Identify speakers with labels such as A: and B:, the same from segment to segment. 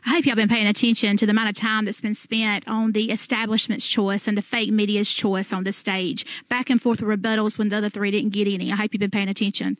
A: I hope y'all been paying attention to the amount of time that's been spent on the establishment's choice and the fake media's choice on this stage, back and forth with rebuttals when the other three didn't get any. I hope you've been paying attention.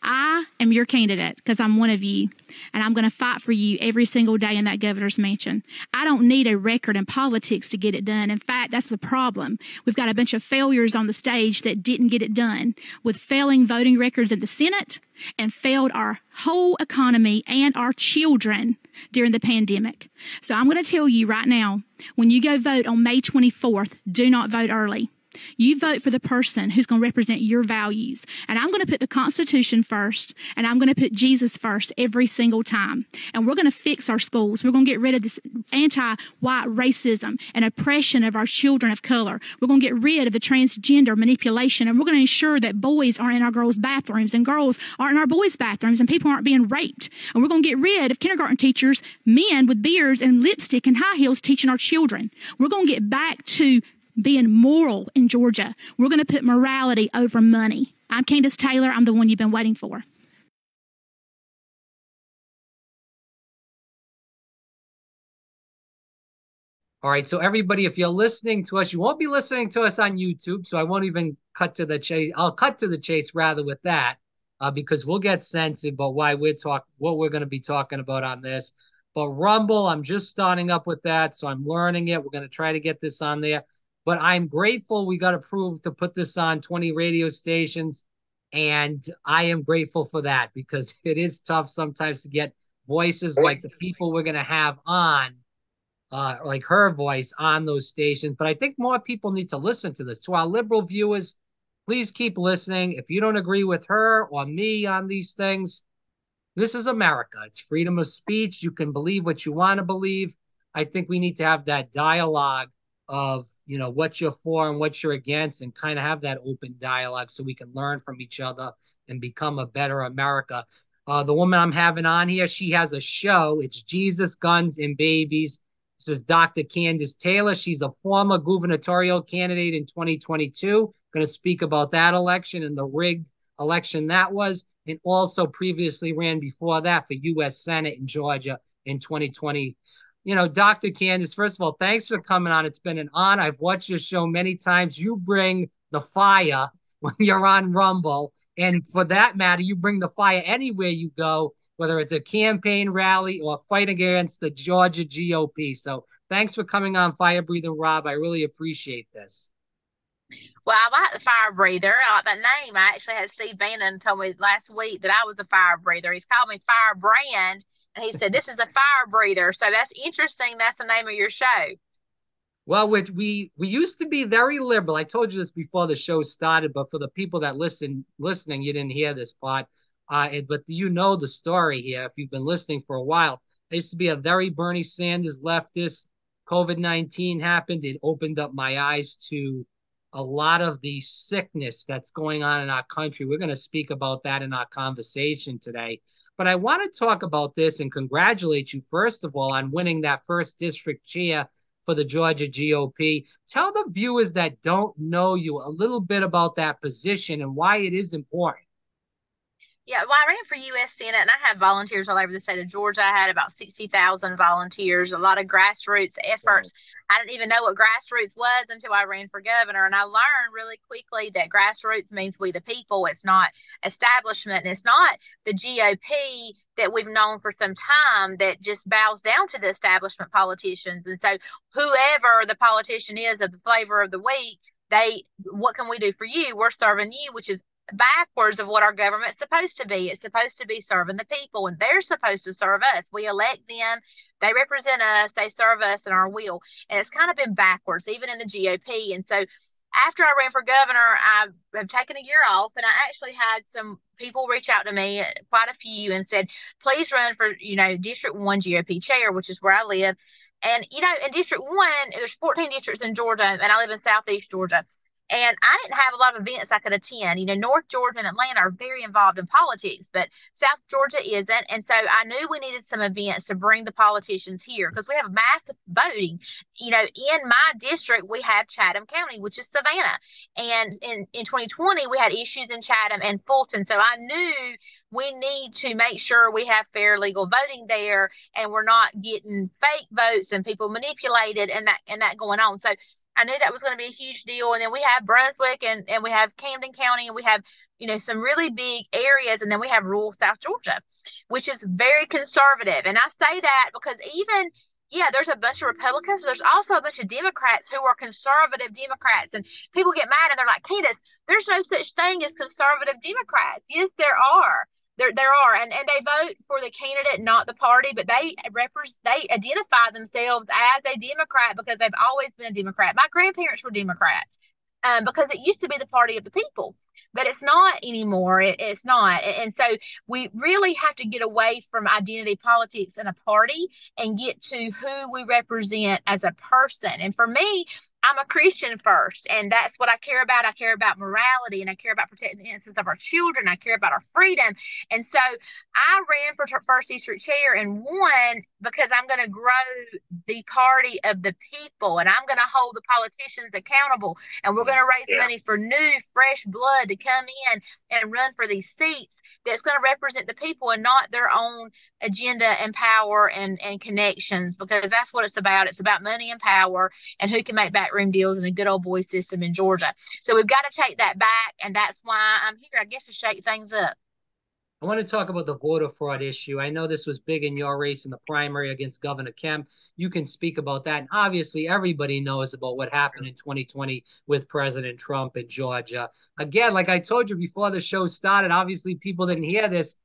A: I am your candidate because I'm one of you, and I'm going to fight for you every single day in that governor's mansion. I don't need a record in politics to get it done. In fact, that's the problem. We've got a bunch of failures on the stage that didn't get it done, with failing voting records in the Senate and failed our whole economy and our children during the pandemic. So I'm going to tell you right now, when you go vote on May 24th, do not vote early. You vote for the person who's going to represent your values. And I'm going to put the Constitution first, and I'm going to put Jesus first every single time. And we're going to fix our schools. We're going to get rid of this anti-white racism and oppression of our children of color. We're going to get rid of the transgender manipulation, and we're going to ensure that boys aren't in our girls' bathrooms and girls aren't in our boys' bathrooms and people aren't being raped. And we're going to get rid of kindergarten teachers, men with beards and lipstick and high heels teaching our children. We're going to get back to being moral in Georgia. We're going to put morality over money. I'm Kandiss Taylor. I'm the one you've been waiting for.
B: All right, so everybody, if you're listening to us, you won't be listening to us on YouTube, so I won't even cut to the chase. I'll cut to the chase rather with that, because we'll get sensitive about what we're going to be talking about on this. But Rumble, I'm just starting up with that, so I'm learning it. We're going to try to get this on there. But I'm grateful we got approved to put this on 20 radio stations, and I am grateful for that because it is tough sometimes to get voices like the people we're going to have on. Like her voice on those stations. But I think more people need to listen to this. To our liberal viewers, please keep listening. If you don't agree with her or me on these things, this is America. It's freedom of speech. You can believe what you want to believe. I think we need to have that dialogue of, what you're for and what you're against, and kind of have that open dialogue so we can learn from each other and become a better America. The woman I'm having on here, she has a show. It's Jesus, Guns, and Babies. This is Dr. Kandiss Taylor. She's a former gubernatorial candidate in 2022. Going to speak about that election and the rigged election that was, and also previously ran before that for U.S. Senate in Georgia in 2020. Dr. Kandiss, first of all, thanks for coming on. It's been an honor. I've watched your show many times. You bring the fire when you're on Rumble. And for that matter, you bring the fire anywhere you go, whether it's a campaign rally or fighting against the Georgia GOP. So thanks for coming on Fire Breathing Rob. I really appreciate this.
C: Well, I like the fire breather. I like that name. I actually had Steve Bannon told me last week that I was a fire breather. He's called me Firebrand, and he said, this is the fire breather. So that's interesting. That's the name of your show.
B: Well, we used to be very liberal. I told you this before the show started, but for the people that listening, you didn't hear this part. But you know the story here if you've been listening for a while. I used to be a very Bernie Sanders leftist. COVID-19 happened. It opened up my eyes to a lot of the sickness that's going on in our country. We're going to speak about that in our conversation today. But I want to talk about this and congratulate you, first of all, on winning that first district chair for the Georgia GOP. Tell the viewers that don't know you a little bit about that position and why it is important.
C: Yeah, well, I ran for U.S. Senate, and I have volunteers all over the state of Georgia. I had about 60,000 volunteers, a lot of grassroots efforts. I didn't even know what grassroots was until I ran for governor, and I learned really quickly that grassroots means we the people. It's not establishment, and it's not the GOP that we've known for some time that just bows down to the establishment politicians. And so whoever the politician is of the flavor of the week, what can we do for you? We're serving you, which is backwards of what our government's supposed to be. It's supposed to be serving the people, and they're supposed to serve us. We elect them, they represent us, they serve us in our will. And it's kind of been backwards, even in the GOP. And so after I ran for governor, I have taken a year off, and I actually had some people reach out to me, quite a few, and said, please run for, District 1 GOP chair, which is where I live. And, in District 1, there's 14 districts in Georgia, and I live in Southeast Georgia. And I didn't have a lot of events I could attend. You know, North Georgia and Atlanta are very involved in politics, but South Georgia isn't. And so I knew we needed some events to bring the politicians here because we have massive voting. You know, in my district, we have Chatham County, which is Savannah. And in 2020, we had issues in Chatham and Fulton. So I knew we need to make sure we have fair legal voting there and we're not getting fake votes and people manipulated and that going on. So I knew that was going to be a huge deal. And then we have Brunswick and we have Camden County and we have, you know, some really big areas. And then we have rural South Georgia, which is very conservative. And I say that because even, yeah, there's a bunch of Republicans, but there's also a bunch of Democrats who are conservative Democrats. And people get mad and they're like, Kandiss, there's no such thing as conservative Democrats. Yes, there are. There are, and they vote for the candidate, not the party, but they identify themselves as a Democrat because they've always been a Democrat. My grandparents were Democrats because it used to be the party of the people, but it's not anymore. It's not, and so we really have to get away from identity politics in a party and get to who we represent as a person. And for me, I'm a Christian first, and that's what I care about. I care about morality, and I care about protecting the innocence of our children. I care about our freedom. And so I ran for first district chair and won because I'm going to grow the party of the people, and I'm going to hold the politicians accountable, and we're going to raise money for new, fresh blood to come in and run for these seats that's going to represent the people and not their own agenda and power and connections, because that's what it's about. It's about money and power and who can make backroom deals in a good old boy system in Georgia. So we've got to take that back, and that's why I'm here, I guess, to shake things up.
B: I want to talk about the voter fraud issue. I know this was big in your race in the primary against Governor Kemp. You can speak about that. And obviously, everybody knows about what happened in 2020 with President Trump in Georgia. Again, like I told you before the show started, obviously people didn't hear this.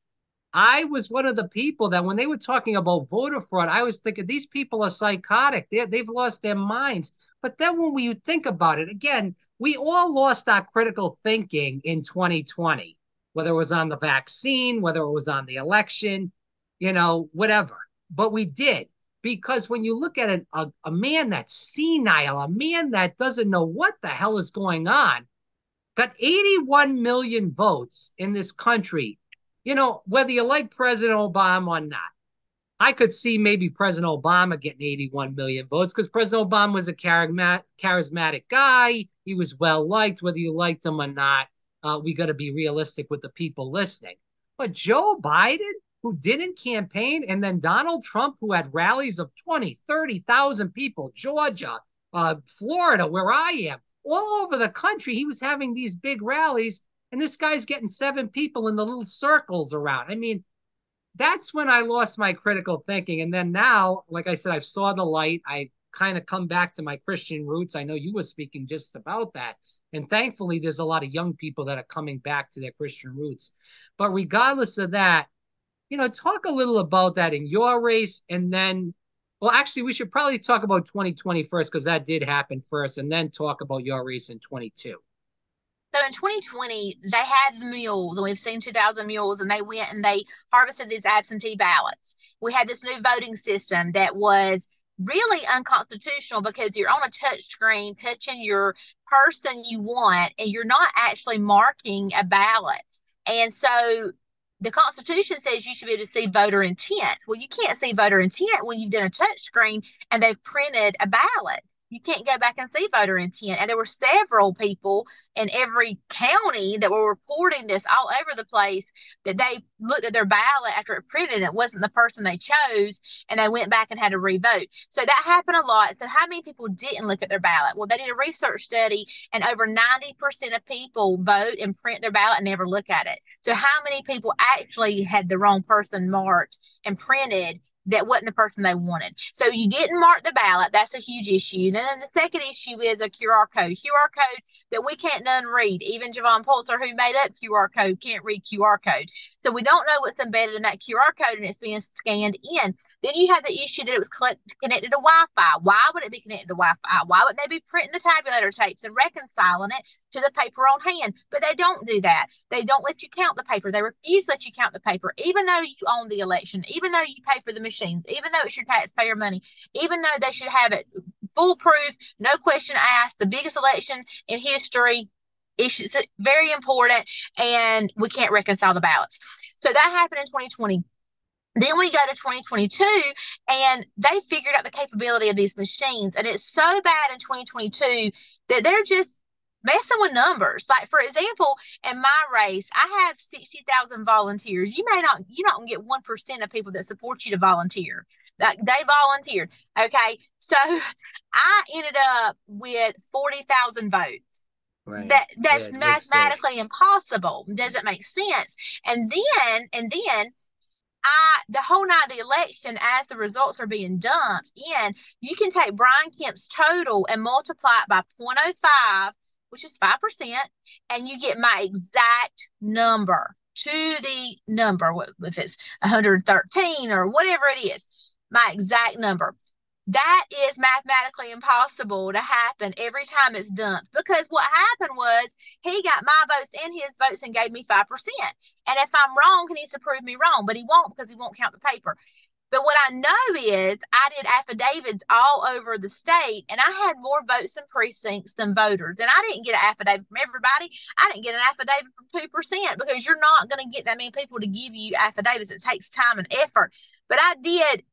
B: I was one of the people that when they were talking about voter fraud, I was thinking these people are psychotic. They've lost their minds. But then when we think about it, again, we all lost our critical thinking in 2020. Whether it was on the vaccine, whether it was on the election, you know, whatever. But we did, because when you look at a man that's senile, a man that doesn't know what the hell is going on, got 81 million votes in this country. You know, whether you like President Obama or not, I could see maybe President Obama getting 81 million votes because President Obama was a charismatic guy. He was well liked, whether you liked him or not. We got to be realistic with the people listening. But Joe Biden, who didn't campaign, and then Donald Trump, who had rallies of 20, 30,000 people, Georgia, Florida, where I am, all over the country, he was having these big rallies, and this guy's getting 7 people in the little circles around. I mean, that's when I lost my critical thinking. And then now, like I said, I've saw the light. I kind of come back to my Christian roots. I know you were speaking just about that. And thankfully, there's a lot of young people that are coming back to their Christian roots. But regardless of that, you know, talk a little about that in your race. And then, well, actually, we should probably talk about 2020 first, because that did happen first, and then talk about your race in 22.
C: So in 2020, they had the mules, and we've seen 2,000 mules, and they went and they harvested these absentee ballots. We had this new voting system that was really unconstitutional because you're on a touch screen touching your person you want, and you're not actually marking a ballot. And so the Constitution says you should be able to see voter intent. Well, you can't see voter intent when you've done a touch screen and they've printed a ballot. You can't go back and see voter intent. And there were several people in every county that were reporting this all over the place, that they looked at their ballot after it printed and it wasn't the person they chose, and they went back and had to revote. So that happened a lot. So how many people didn't look at their ballot? Well, they did a research study, and over 90% of people vote and print their ballot and never look at it. So how many people actually had the wrong person marked and printed that wasn't the person they wanted? So you didn't mark the ballot. That's a huge issue. Then the second issue is a QR code. QR code that we can't none read. Even Javon Pulser, who made up QR code, can't read QR code. So we don't know what's embedded in that QR code, and it's being scanned in. Then you have the issue that it was connected to Wi-Fi. Why would it be connected to Wi-Fi? Why wouldn't they be printing the tabulator tapes and reconciling it to the paper on hand. But they don't do that. They don't let you count the paper. They refuse to let you count the paper, even though you own the election, even though you pay for the machines, even though it's your taxpayer money, even though they should have it foolproof, no question asked, the biggest election in history. It's very important, and we can't reconcile the ballots. So that happened in 2020. Then we go to 2022, and they figured out the capability of these machines, and it's so bad in 2022 that they're just messing with numbers. Like, for example, in my race, I have 60,000 volunteers. You don't get 1% of people that support you to volunteer. Like, they volunteered. Okay, so I ended up with 40,000 votes.
B: Right.
C: That's mathematically impossible. Doesn't make sense. And then the whole night of the election, as the results are being dumped in, you can take Brian Kemp's total and multiply it by 0.05, which is 5%, and you get my exact number to the number, if it's 113 or whatever it is, my exact number. That is mathematically impossible to happen every time it's dumped, because what happened was he got my votes and his votes and gave me 5%. And if I'm wrong, he needs to prove me wrong, but he won't, because he won't count the paper. But what I know is I did affidavits all over the state, and I had more votes in precincts than voters. And I didn't get an affidavit from everybody. I didn't get an affidavit from 2%, because you're not going to get that many people to give you affidavits. It takes time and effort. But I did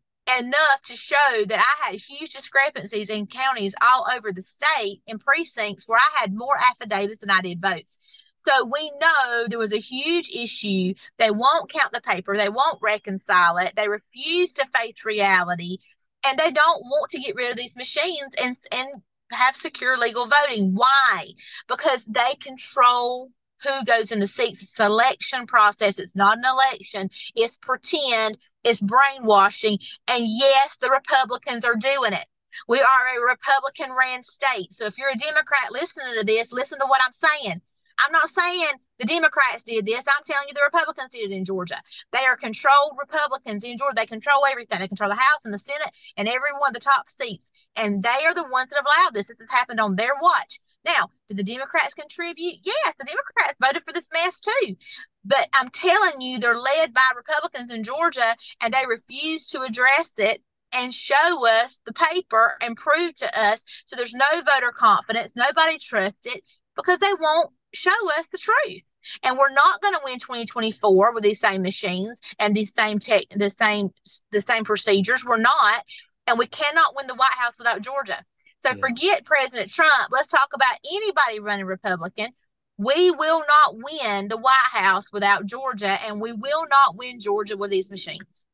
C: enough to show that I had huge discrepancies in counties all over the state in precincts where I had more affidavits than I did votes. So we know there was a huge issue. They won't count the paper. They won't reconcile it. They refuse to face reality, and they don't want to get rid of these machines and have secure legal voting. Why? Because they control who goes in the seats. It's an election process. It's not an election. It's pretend. It's brainwashing. And yes, the Republicans are doing it. We are a Republican-ran state. So if you're a Democrat listening to this, listen to what I'm saying. I'm not saying the Democrats did this. I'm telling you the Republicans did it in Georgia. They are controlled Republicans in Georgia. They control everything. They control the House and the Senate and every one of the top seats. And they are the ones that have allowed this. This has happened on their watch. Now, did the Democrats contribute? Yes, the Democrats voted for this mess too. But I'm telling you, they're led by Republicans in Georgia, and they refuse to address it and show us the paper and prove to us. So there's no voter confidence. Nobody trusts it because they won't show us the truth. And we're not going to win 2024 with these same machines and the same procedures. We're not. And we cannot win the White House without Georgia. So forget President Trump. Let's talk about anybody running Republican. We will not win the White House without Georgia, and we will not win Georgia with these machines.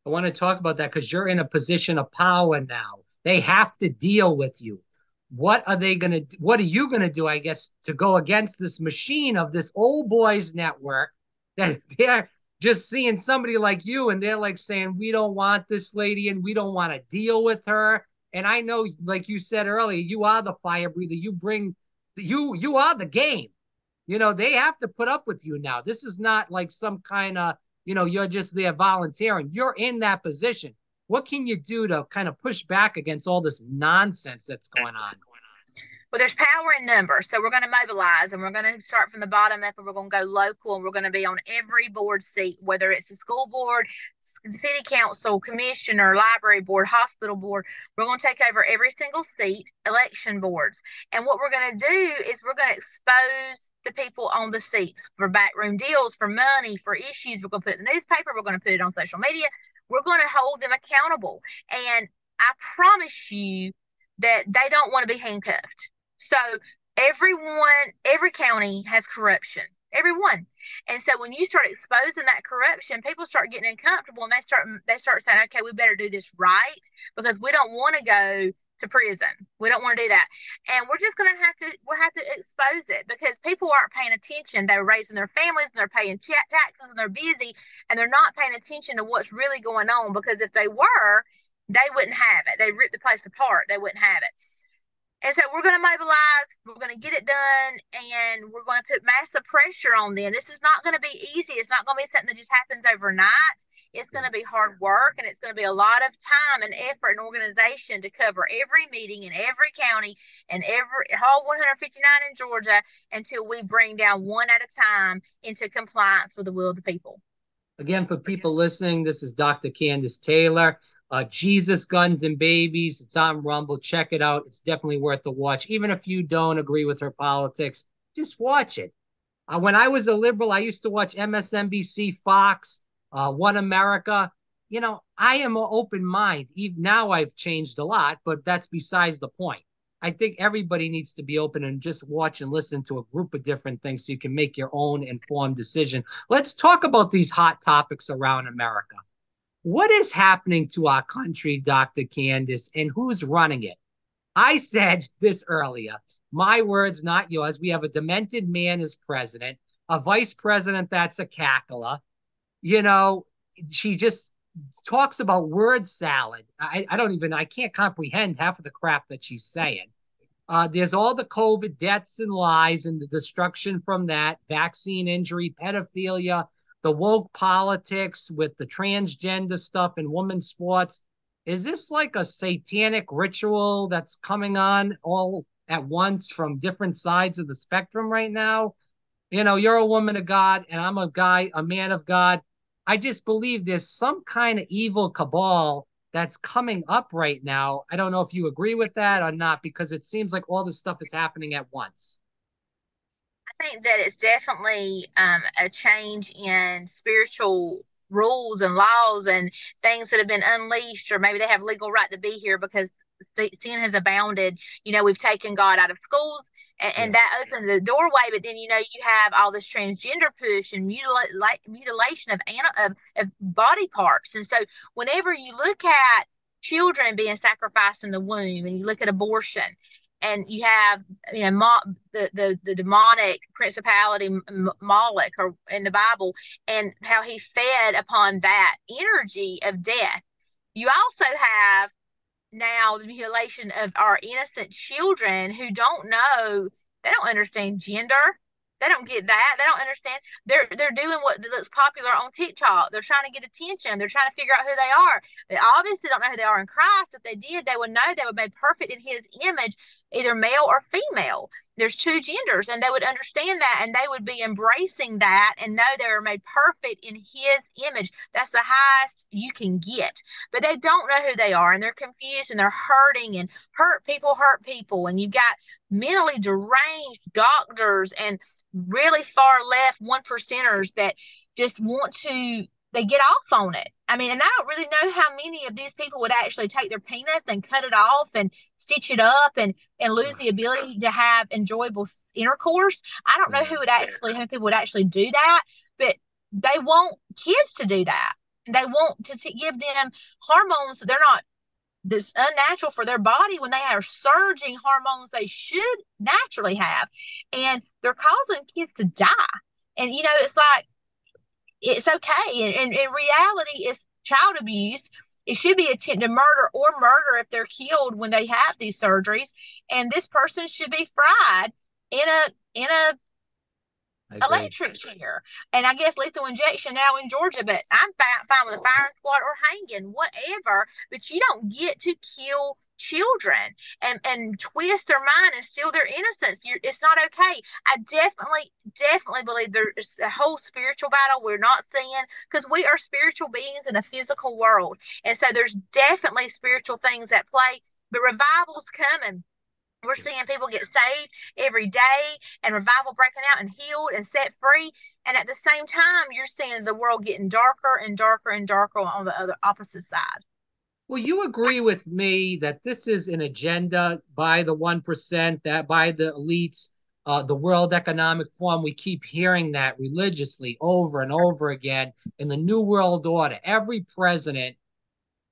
B: I want to talk about that because you're in a position of power now. They have to deal with you. What are you going to do, I guess, to go against this machine of this old boys network that they're just seeing somebody like you and they're like saying, we don't want this lady and we don't want to deal with her. And I know, like you said earlier, you are the fire breather. You are the game. They have to put up with you now. This is not like some kind of, you're just there volunteering. You're in that position. What can you do to kind of push back against all this nonsense that's going on?
C: Well, there's power in numbers. So we're going to mobilize, and we're going to start from the bottom up, and we're going to go local, and we're going to be on every board seat, whether it's the school board, city council, commissioner, library board, hospital board. We're going to take over every single seat, election boards. And what we're going to do is we're going to expose the people on the seats for backroom deals, for money, for issues. We're going to put it in the newspaper. We're going to put it on social media. We're going to hold them accountable. And I promise you that they don't want to be handcuffed. So every county has corruption, everyone. And so when you start exposing that corruption, people start getting uncomfortable, and they start saying, okay, we better do this right, because we don't want to go to prison. We don't want to do that. And we're just going to have to expose it, because people aren't paying attention. They're raising their families, and they're paying taxes, and they're busy, and they're not paying attention to what's really going on, because if they were, they wouldn't have it. They'd rip the place apart. They wouldn't have it. And so we're going to mobilize, we're going to get it done, and we're going to put massive pressure on them. This is not going to be easy. It's not going to be something that just happens overnight. It's going to be hard work, and it's going to be a lot of time and effort and organization to cover every meeting in every county and every whole 159 in Georgia until we bring down one at a time into compliance with the will of the people.
B: Again, for people listening, this is Dr. Kandiss Taylor. Jesus, Guns, and Babies. It's on Rumble. Check it out. It's definitely worth the watch. Even if you don't agree with her politics, just watch it. When I was a liberal, I used to watch MSNBC, Fox, One America. You know, I am an open mind. Even now I've changed a lot, but that's besides the point. I think everybody needs to be open and just watch and listen to a group of different things so you can make your own informed decision. Let's talk about these hot topics around America. What is happening to our country, Dr. Kandiss, and who's running it? I said this earlier. My words, not yours. We have a demented man as president, a vice president that's a cackler. You know, she just talks about word salad. I can't comprehend half of the crap that she's saying. There's all the COVID deaths and lies and the destruction from that, vaccine injury, pedophilia, the woke politics with the transgender stuff and women's sports. Is this like a satanic ritual that's coming on all at once from different sides of the spectrum right now? You know, you're a woman of God and I'm a guy, a man of God. I just believe there's some kind of evil cabal that's coming up right now. I don't know if you agree with that or not, because it seems like all this stuff is happening at once.
C: I think that it's definitely a change in spiritual rules and laws and things that have been unleashed, or maybe they have legal right to be here because sin has abounded. You know, we've taken God out of schools, and that opens the doorway. But then, you know, you have all this transgender push and mutilation of body parts. And so whenever you look at children being sacrificed in the womb, and you look at abortion, and you have, you know, the demonic principality Moloch, or in the Bible, and how he fed upon that energy of death. You also have now the mutilation of our innocent children who don't know, they don't understand gender. They don't get that. They don't understand. They're doing what looks popular on TikTok. They're trying to get attention. They're trying to figure out who they are. They obviously don't know who they are in Christ. If they did, they would know they were made perfect in his image, either male or female. There's two genders, and they would understand that, and they would be embracing that and know they were made perfect in his image. That's the highest you can get. But they don't know who they are, and they're confused, and they're hurting, and hurt people. And you've got mentally deranged doctors and really far left one percenters that just want to, they get off on it. I mean, and I don't really know how many of these people would actually take their penis and cut it off and stitch it up and lose the ability to have enjoyable intercourse. I don't know how many people would actually do that, but they want kids to do that. They want to give them hormones that they're not, that's unnatural for their body, when they are surging hormones they should naturally have, and they're causing kids to die. And you know, it's like, it's okay. And in reality, it's child abuse. It should be attempted murder or murder if they're killed when they have these surgeries. And this person should be fried in a electric chair. And I guess lethal injection now in Georgia, but I'm fine with a firing squad or hanging, whatever. But you don't get to kill children and twist their mind and steal their innocence. It's not okay. I definitely believe there's a whole spiritual battle we're not seeing, because we are spiritual beings in a physical world. And so there's definitely spiritual things at play, but revival's coming. We're seeing people get saved every day, and revival breaking out and healed and set free. And at the same time, you're seeing the world getting darker and darker and darker on the other opposite side.
B: Well, you agree with me that this is an agenda by the 1%, that by the elites, the World Economic Forum. We keep hearing that religiously over and over again. In the New World Order, every president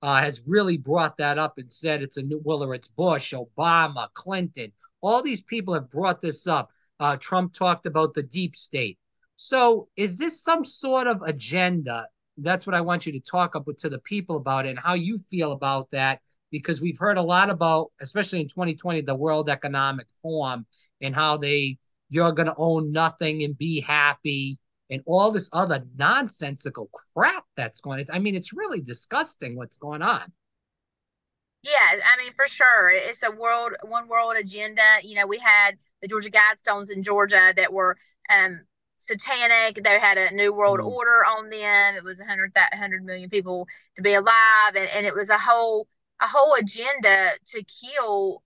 B: has really brought that up and said it's a new, whether it's Bush, Obama, Clinton, all these people have brought this up. Trump talked about the deep state. So is this some sort of agenda? That's what I want you to talk about to the people about it, and how you feel about that, because we've heard a lot about, especially in 2020, the World Economic Forum, and how you're going to own nothing and be happy. and all this other nonsensical crap that's going on. I mean, it's really disgusting what's going on.
C: Yeah, I mean, for sure. It's a one world agenda. You know, we had the Georgia Guidestones in Georgia that were satanic. They had a New World
B: Mm.
C: Order on them. It was 100 million people to be alive, and it was a whole agenda to kill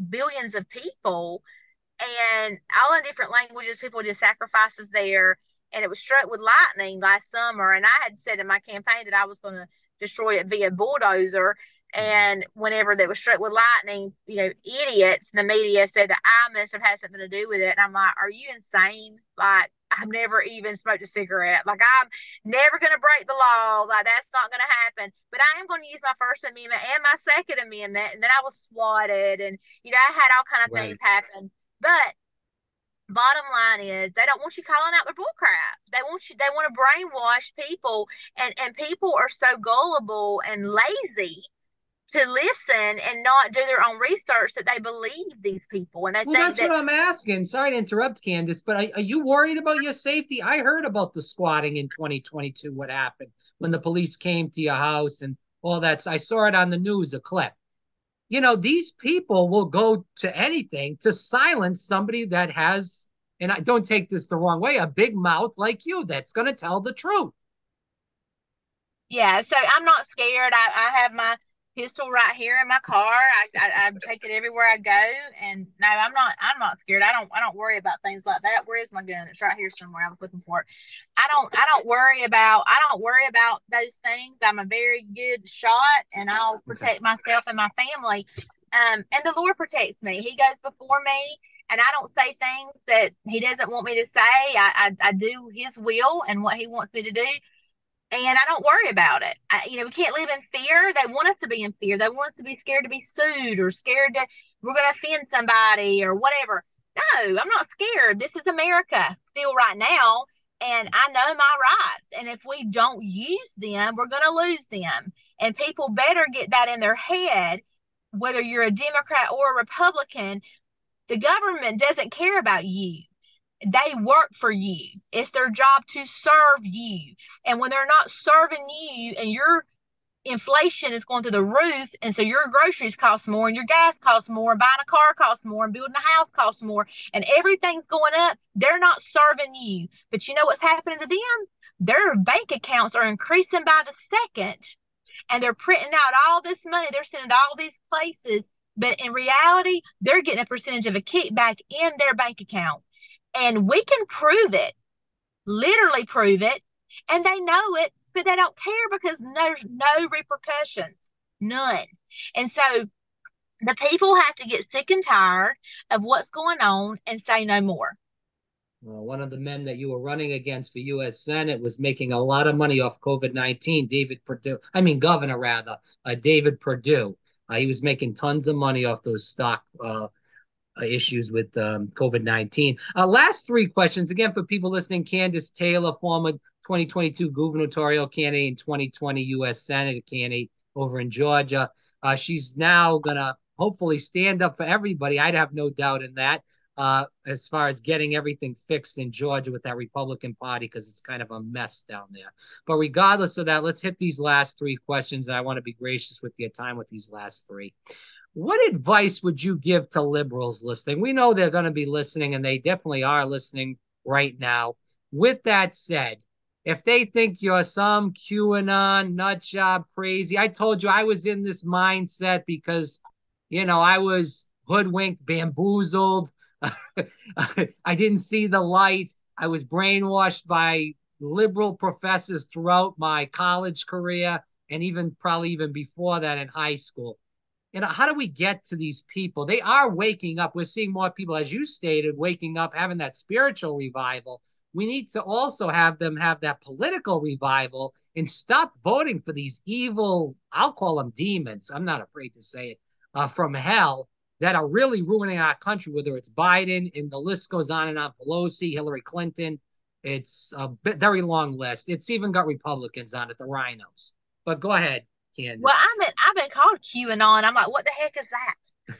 C: billions of people, and all in different languages. People did sacrifices there, and it was struck with lightning last summer. And I had said in my campaign that I was going to destroy it via bulldozer. And whenever that was struck with lightning, you know, idiots in the media said that I must have had something to do with it. And I'm like, are you insane? Like, I've never even smoked a cigarette. Like, I'm never going to break the law. Like, that's not going to happen. But I am going to use my First Amendment and my Second Amendment. And then I was swatted, and you know, I had all kind of things happen. But bottom line is they don't want you calling out their bull crap. They want to brainwash people, and people are so gullible and lazy to listen and not do their own research that they believe these people, and they
B: Well,
C: think
B: that's
C: that.
B: what I'm asking. Sorry to interrupt, Kandiss, but are you worried about your safety? I heard about the squatting in 2022, what happened when the police came to your house and all that. I saw it on the news, a clip. You know, these people will go to anything to silence somebody that has, and I don't take this the wrong way, a big mouth like you that's going to tell the truth.
C: Yeah, so I'm not scared. I have my pistol right here in my car. I take it everywhere I go, and no, I'm not scared. I don't worry about things like that. Where is my gun? It's right here somewhere. I was looking for it. I don't worry about those things. I'm a very good shot, and I'll protect myself and my family. And the Lord protects me. He goes before me, and I don't say things that He doesn't want me to say. I do His will and what He wants me to do, and I don't worry about it. We can't live in fear. They want us to be in fear. They want us to be scared to be sued, or scared that we're going to offend somebody or whatever. No, I'm not scared. This is America still right now, and I know my rights. And if we don't use them, we're going to lose them. And people better get that in their head, whether you're a Democrat or a Republican. The government doesn't care about you. They work for you. It's their job to serve you. And when they're not serving you, and your inflation is going through the roof, and so your groceries cost more, and your gas costs more, and buying a car costs more, and building a house costs more, and everything's going up, they're not serving you. But you know what's happening to them? Their bank accounts are increasing by the second, and they're printing out all this money. They're sending to all these places, but in reality, they're getting a percentage of a kickback in their bank account. And we can prove it, literally prove it, and they know it, but they don't care because there's no repercussions, none. And so the people have to get sick and tired of what's going on and say no more.
B: Well, one of the men that you were running against for U.S. Senate was making a lot of money off COVID-19. Governor rather, David Perdue. He was making tons of money off those stock issues with COVID-19. Last three questions, again, for people listening. Kandiss Taylor, former 2022 gubernatorial candidate and 2020 U.S. Senate candidate over in Georgia. She's now going to hopefully stand up for everybody. I'd have no doubt in that, as far as getting everything fixed in Georgia with that Republican Party, because it's kind of a mess down there. But regardless of that, let's hit these last three questions. I want to be gracious with your time with these last three. What advice would you give to liberals listening? We know they're going to be listening, and they definitely are listening right now. With that said, if they think you're some QAnon nut job crazy, I told you I was in this mindset because, I was hoodwinked, bamboozled. I didn't see the light. I was brainwashed by liberal professors throughout my college career, and probably even before that in high school. How do we get to these people? They are waking up. We're seeing more people, as you stated, waking up, having that spiritual revival. We need to also have them have that political revival and stop voting for these evil, I'll call them demons, I'm not afraid to say it, from hell, that are really ruining our country, whether it's Biden, and the list goes on and on, Pelosi, Hillary Clinton. It's a very long list. It's even got Republicans on it, the rhinos. But go ahead, Kandiss.
C: Well, I've been called QAnon. I'm like, what the heck is that?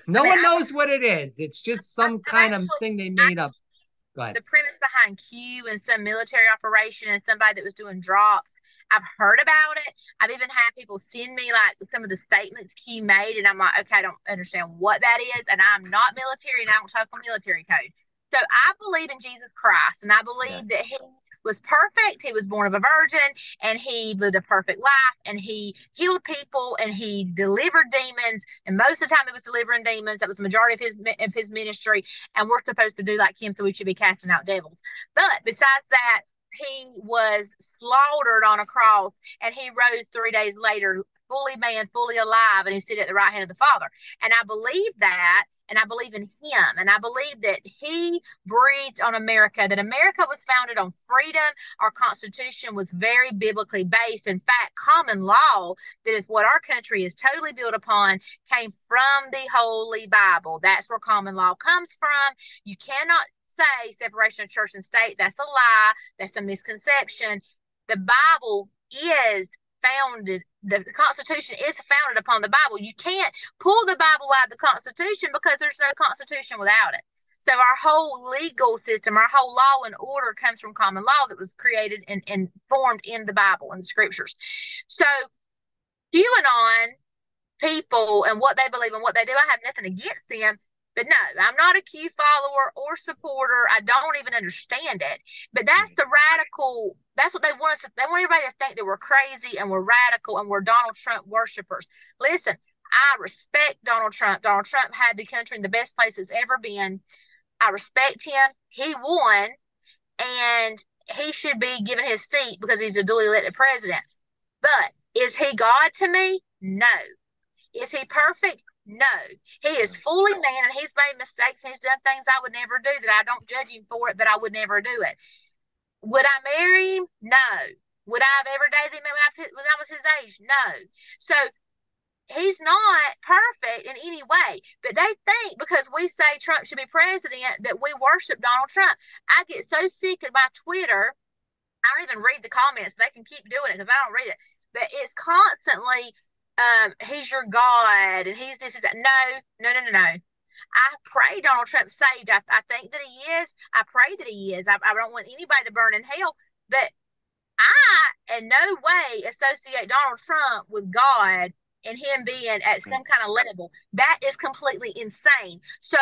B: No one knows what it is. It's just some kind of thing they made up. Go ahead.
C: The premise behind Q and some military operation and somebody that was doing drops. I've heard about it. I've even had people send me like some of the statements Q made, and I'm like, okay, I don't understand what that is, and I'm not military, and I don't talk on military code. So I believe in Jesus Christ, and I believe that he was perfect. He was born of a virgin, and he lived a perfect life, and he healed people, and he delivered demons. And most of the time, it was delivering demons. That was the majority of his ministry. And we're supposed to do like him, so we should be casting out devils. But besides that, he was slaughtered on a cross, and he rose 3 days later, fully man, fully alive, and he's sitting at the right hand of the Father. And I believe that, and I believe in him, and I believe that he breathed on America, that America was founded on freedom. Our Constitution was very biblically based. In fact, common law, that is what our country is totally built upon, came from the Holy Bible. That's where common law comes from. You cannot say separation of church and state. That's a lie. That's a misconception. The Bible is founded, the Constitution is founded upon the Bible. You can't pull the Bible out of the Constitution because there's no Constitution without it. So our whole legal system, our whole law and order comes from common law that was created and formed in the Bible and the scriptures. So QAnon people and what they believe and what they do, I have nothing against them. But no, I'm not a Q follower or supporter. I don't even understand it. But that's the radical, that's what they want us to, they want everybody to think that we're crazy and we're radical and we're Donald Trump worshipers. Listen, I respect Donald Trump. Donald Trump had the country in the best place it's ever been. I respect him. He won, and he should be given his seat because he's a duly elected president. But is he God to me? No. Is he perfect? No. He is fully man, and he's made mistakes, and he's done things I would never do that I don't judge him for it, but I would never do it. Would I marry him? No. Would I have ever dated him when I was his age? No. So he's not perfect in any way, but they think because we say Trump should be president that we worship Donald Trump. I get so sick of my Twitter. I don't even read the comments. They can keep doing it because I don't read it. But it's constantly, he's your God and he's this and that. No. I pray Donald Trump's saved. I think that he is. I pray that he is. I don't want anybody to burn in hell. But I, in no way, associate Donald Trump with God and him being at some kind of level. That is completely insane. So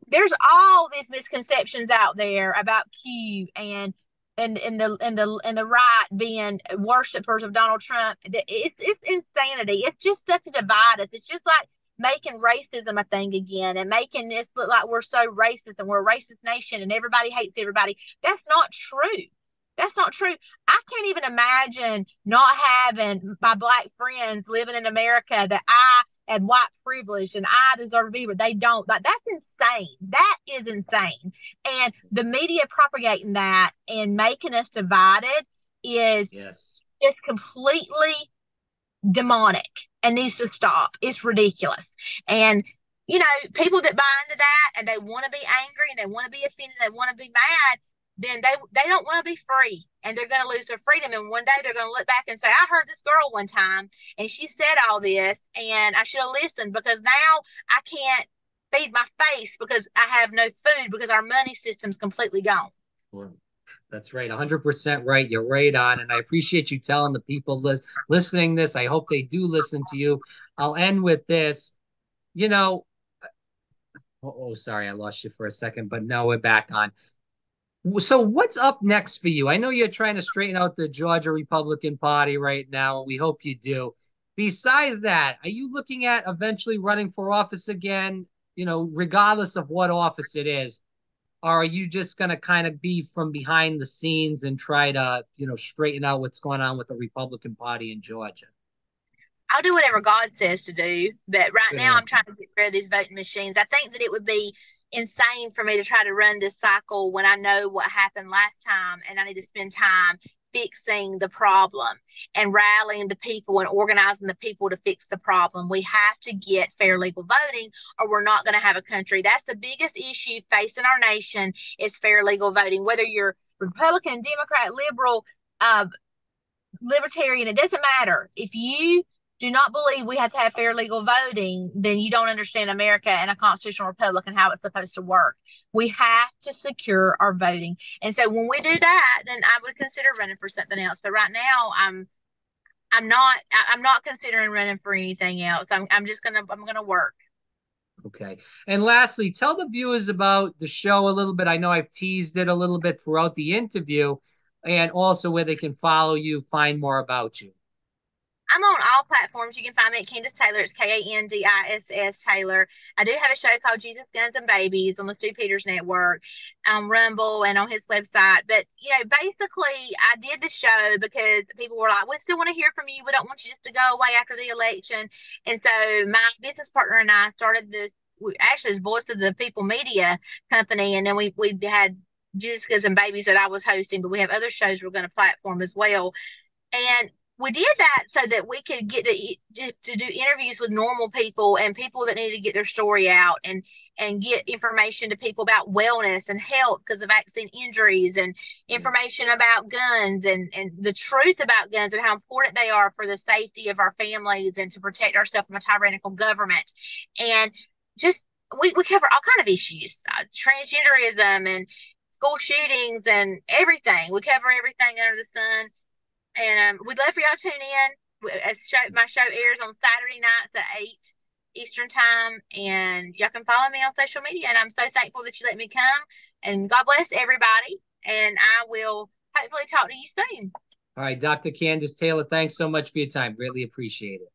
C: there's all these misconceptions out there about Q and the right being worshipers of Donald Trump. It's insanity. It's just stuff to divide us. It's just like making racism a thing again and making this look like we're so racist and we're a racist nation and everybody hates everybody. That's not true. That's not true. I can't even imagine not having my black friends living in America that I am white privileged and I deserve to be, but they don't. Like, that's insane. That is insane. And the media propagating that and making us divided is just completely demonic and needs to stop. It's ridiculous. And you know, people that buy into that and they want to be angry and they want to be offended, they want to be mad, then they don't want to be free and they're going to lose their freedom. And one day they're going to look back and say, I heard this girl one time and she said all this and I should have listened because now I can't feed my face because I have no food because our money system's completely gone.
B: Well, that's right. 100% right. You're right on. And I appreciate you telling the people listening this. I hope they do listen to you. I'll end with this. You know, sorry, I lost you for a second, but now we're back on. So what's up next for you? I know you're trying to straighten out the Georgia Republican Party right now, and we hope you do. Besides that, are you looking at eventually running for office again, you know, regardless of what office it is? Or are you just going to kind of be from behind the scenes and try to, you know, straighten out what's going on with the Republican Party in Georgia?
C: I'll do whatever God says to do. But right now I'm trying to get rid of these voting machines. I think that it would be insane for me to try to run this cycle when I know what happened last time and I need to spend time fixing the problem and rallying the people and organizing the people to fix the problem. We have to get fair legal voting or we're not going to have a country. That's the biggest issue facing our nation is fair legal voting. Whether you're Republican, Democrat, liberal, libertarian, it doesn't matter. If you do not believe we have to have fair legal voting, then you don't understand America and a constitutional republic and how it's supposed to work. We have to secure our voting. And so when we do that, then I would consider running for something else. But right now I'm not considering running for anything else. I'm gonna work.
B: Okay. And lastly, tell the viewers about the show a little bit. I know I've teased it a little bit throughout the interview, and also where they can follow you, find more about you.
C: I'm on all platforms. You can find me at Kandiss Taylor. It's Kandiss Taylor. I do have a show called Jesus, Guns, and Babies on the Stu Peters Network, on Rumble, and on his website. But, basically, I did the show because people were like, we still want to hear from you. We don't want you just to go away after the election. And so my business partner and I started this, actually, it's Voice of the People Media Company. And then we had Jesus, Guns, and Babies that I was hosting, but we have other shows we're going to platform as well. And we did that so that we could get to do interviews with normal people and people that need to get their story out and get information to people about wellness and health because of vaccine injuries, and information about guns and the truth about guns and how important they are for the safety of our families and to protect ourselves from a tyrannical government. And just we cover all kind of issues, transgenderism and school shootings and everything. We cover everything under the sun. And we'd love for y'all to tune in. My show airs on Saturday nights at 8 Eastern Time. And y'all can follow me on social media. And I'm so thankful that you let me come. And God bless everybody. And I will hopefully talk to you soon.
B: All right, Dr. Kandiss Taylor, thanks so much for your time. Greatly appreciate it.